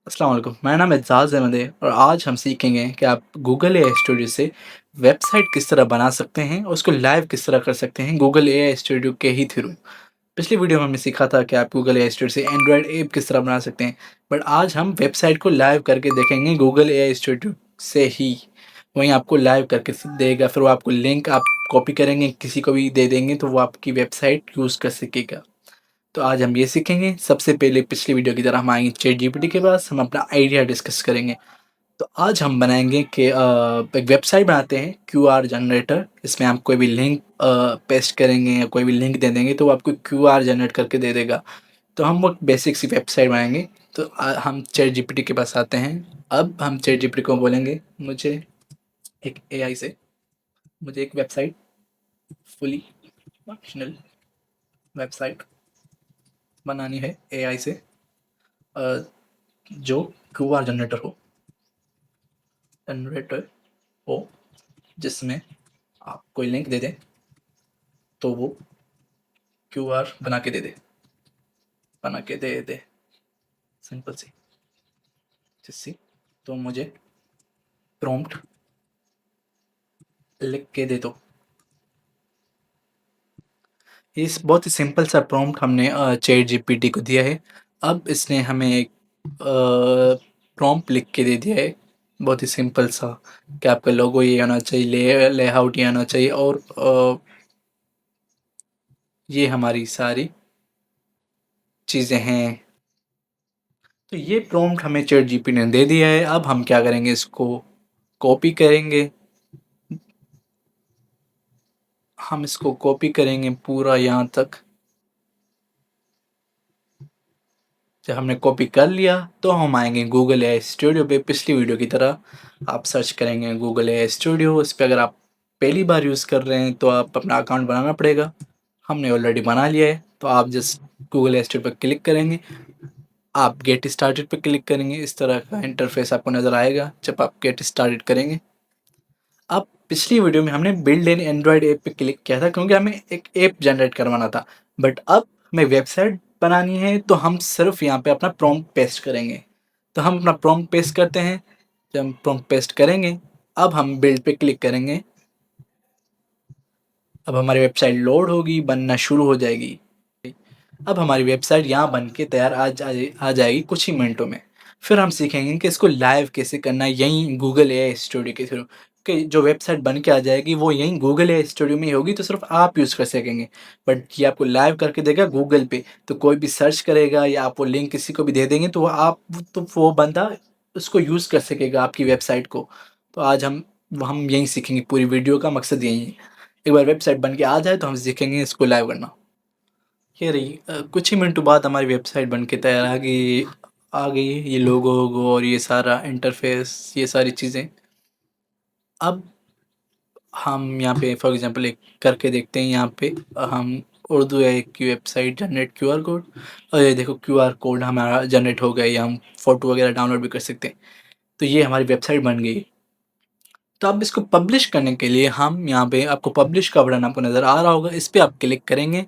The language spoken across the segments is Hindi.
अस्सलाम वालेकुम, मेरा नाम एजाज़ अहमद है और आज हम सीखेंगे कि आप गूगल एआई स्टूडियो से वेबसाइट किस तरह बना सकते हैं और उसको लाइव किस तरह कर सकते हैं गूगल एआई स्टूडियो के ही थ्रू। पिछली वीडियो में हमने सीखा था कि आप गूगल एआई स्टूडियो से एंड्रॉयड ऐप किस तरह बना सकते हैं, बट आज हम वेबसाइट को लाइव करके देखेंगे गूगल एआई स्टूडियो से ही। वहीं आपको लाइव करके देगा, फिर वो आपको लिंक आप कॉपी करेंगे, किसी को भी दे देंगे तो वो आपकी वेबसाइट यूज़ कर सकेगा। तो आज हम ये सीखेंगे। सबसे पहले पिछली वीडियो की तरह हम आएँगे चैटजीपीटी के पास, हम अपना आइडिया डिस्कस करेंगे। तो आज हम बनाएँगे कि एक वेबसाइट बनाते हैं क्यूआर जनरेटर। इसमें आप कोई भी लिंक पेस्ट करेंगे या कोई भी लिंक दे देंगे तो वो आपको क्यूआर जनरेट करके दे देगा। तो हम वो बेसिक सी वेबसाइट बनाएँगे। तो हम चैटजीपीटी के पास आते हैं। अब हम चैटजीपीटी को बोलेंगे मुझे एक एआई से मुझे एक वेबसाइट फुली फंक्शनल वेबसाइट बनानी है एआई से, अ, जो क्यूआर जनरेटर हो, जिसमें आप कोई लिंक दे दें तो वो क्यूआर बना के दे दे, सिंपल सी जिससे। तो मुझे प्रॉम्प्ट लिख के दे दो। इस बहुत ही सिंपल सा प्रॉम्प्ट हमने चैट जीपीटी को दिया है। अब इसने हमें एक प्रॉम्प्ट लिख के दे दिया है, बहुत ही सिंपल सा, कि आपका लोगो ये आना चाहिए, लेआउट ये आना चाहिए और ये हमारी सारी चीज़ें हैं। तो ये प्रॉम्प्ट हमें चैट जीपीटी ने दे दिया है। अब हम क्या करेंगे, इसको कॉपी करेंगे। हम इसको कॉपी करेंगे पूरा यहाँ तक। जब हमने कॉपी कर लिया तो हम आएंगे गूगल एआई स्टूडियो पे। पिछली वीडियो की तरह आप सर्च करेंगे गूगल एआई स्टूडियो। इस पे अगर आप पहली बार यूज़ कर रहे हैं तो आप अपना अकाउंट बनाना पड़ेगा। हमने ऑलरेडी बना लिया है, तो आप जस्ट गूगल एआई स्टूडियो पर क्लिक करेंगे। आप गेट स्टार्टेड पे क्लिक करेंगे, इस तरह का इंटरफेस आपको नज़र आएगा जब आप गेट स्टार्टेड करेंगे। अब पिछली वीडियो में हमने बिल्ड एन एंड्रॉयड ऐप पे क्लिक किया था क्योंकि हमें एक ऐप जनरेट करवाना था, बट अब हमें वेबसाइट बनानी है तो हम सिर्फ यहाँ पे अपना प्रॉम्प्ट पेस्ट करेंगे। तो हम अपना प्रॉम्प्ट पेस्ट करते हैं। जब हम प्रॉम्प्ट पेस्ट करेंगे, अब हम बिल्ड पे क्लिक करेंगे। अब हमारी वेबसाइट लोड होगी, बनना शुरू हो जाएगी। अब हमारी वेबसाइट यहाँ बन के तैयार आ जाएगी कुछ ही मिनटों में। फिर हम सीखेंगे कि इसको लाइव कैसे करना है यहीं गूगल एआई स्टूडियो के थ्रू। कि जो वेबसाइट बन के आ जाएगी वो यहीं गूगल एआई स्टूडियो में ही होगी, तो सिर्फ आप यूज़ कर सकेंगे। बट ये आपको लाइव करके देगा गूगल पे, तो कोई भी सर्च करेगा या आप वो लिंक किसी को भी दे देंगे तो वो बंदा उसको यूज़ कर सकेगा आपकी वेबसाइट को। तो आज हम यहीं सीखेंगे, पूरी वीडियो का मकसद यही है। एक बार वेबसाइट बन के आ जाए तो हम सीखेंगे इसको लाइव करना। ये रही, कुछ ही मिनटों बाद हमारी वेबसाइट बन के तैयार आ गई है। ये लोगो वोगो और ये सारा इंटरफेस, ये सारी चीज़ें। अब हम यहाँ पे फॉर एग्जांपल एक करके देखते हैं। यहाँ पे हम उर्दू है की वेबसाइट जनरेट क्यूआर कोड, और ये देखो क्यूआर कोड हमारा जनरेट हो गया। ये हम फ़ोटो वगैरह डाउनलोड भी कर सकते हैं। तो ये हमारी वेबसाइट बन गई। तो अब इसको पब्लिश करने के लिए हम यहाँ पे, आपको पब्लिश का बटन आपको नज़र आ रहा होगा, इस पे आप क्लिक करेंगे।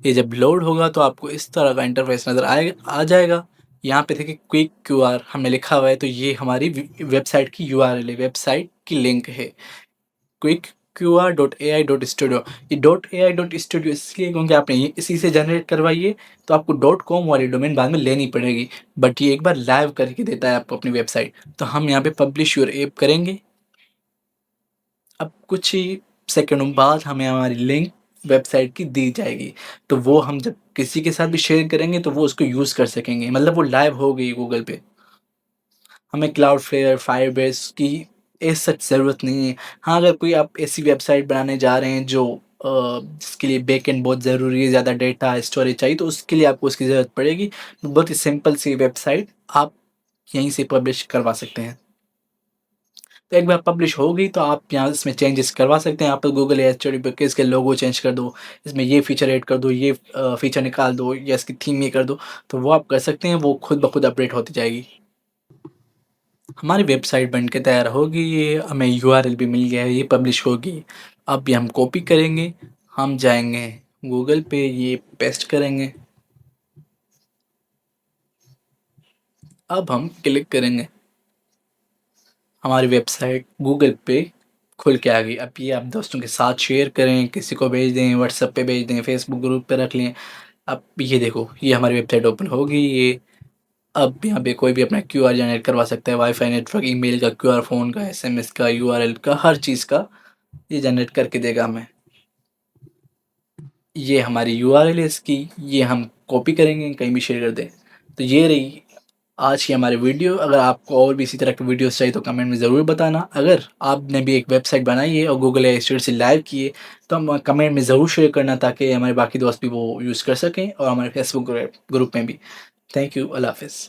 ये जब लोड होगा तो आपको इस तरह का इंटरफेस नज़र आ जाएगा। यहाँ पे देखिए क्विक क्यूआर हमने लिखा हुआ है, तो ये हमारी वेबसाइट की यूआरएल है, वेबसाइट की लिंक है, quick QR dot A I dot studio. ये dot A I dot studio इसलिए क्योंकि आपने ये इसी से जनरेट करवाई है, तो आपको डॉट कॉम वाली डोमेन बाद में लेनी पड़ेगी, बट ये एक बार लाइव करके देता है आपको अपनी वेबसाइट। तो हम यहाँ पे पब्लिश योर ऐप करेंगे। अब कुछ ही सेकंडों बाद हमें हमारी लिंक वेबसाइट की दी जाएगी, तो वो हम जब किसी के साथ भी शेयर करेंगे तो वो उसको यूज़ कर सकेंगे, मतलब वो लाइव हो गई गूगल पे। हमें क्लाउडफ्लेयर, फायरबेस की ऐसी सच ज़रूरत नहीं है। हाँ, अगर कोई आप ऐसी वेबसाइट बनाने जा रहे हैं जो जिसके लिए बैकएंड बहुत ज़रूरी है, ज़्यादा डेटा स्टोरेज चाहिए, तो उसके लिए आपको उसकी ज़रूरत पड़ेगी। बहुत ही सिंपल सी वेबसाइट आप यहीं से पब्लिश करवा सकते हैं। तो एक बार पब्लिश हो गई तो आप यहाँ इसमें चेंजेस करवा सकते हैं। आप गूगल एआई स्टूडियो पे इसके लोगो चेंज कर दो, इसमें ये फीचर ऐड कर दो, ये फीचर निकाल दो, या इसकी थीम ये कर दो, तो वो आप कर सकते हैं। वो खुद ब खुद अपडेट होती जाएगी। हमारी वेबसाइट बन के तैयार होगी, ये हमें यूआरएल भी मिल गया है, ये पब्लिश होगी। अब ये हम कॉपी करेंगे, हम जाएंगे गूगल पे, ये पेस्ट करेंगे। अब हम क्लिक करेंगे, हमारी वेबसाइट गूगल पे खुल के आ गई। अब ये आप दोस्तों के साथ शेयर करें, किसी को भेज दें, व्हाट्सएप पे भेज दें, फेसबुक ग्रुप पे रख लें। अब ये देखो, ये हमारी वेबसाइट ओपन हो गई। ये अब यहाँ पे कोई भी अपना क्यूआर जनरेट करवा सकता है, वाईफाई नेटवर्क, ईमेल का क्यूआर, फ़ोन का, एसएमएस का, यूआरएल का, हर चीज़ का ये जनरेट करके देगा हमें। ये हमारी यूआरएल है इसकी, ये हम कॉपी करेंगे, कहीं भी शेयर कर दें। तो ये रही आज की हमारी वीडियो। अगर आपको और भी इसी तरह की वीडियोस चाहिए तो कमेंट में ज़रूर बताना। अगर आपने भी एक वेबसाइट बनाई है और गूगल एआई स्टूडियो से लाइव की है तो हम कमेंट में ज़रूर शेयर करना, ताकि हमारे बाकी दोस्त भी वो यूज़ कर सकें, और हमारे फेसबुक ग्रुप में भी। थैंक यू, अल्लाह हाफ़िज़।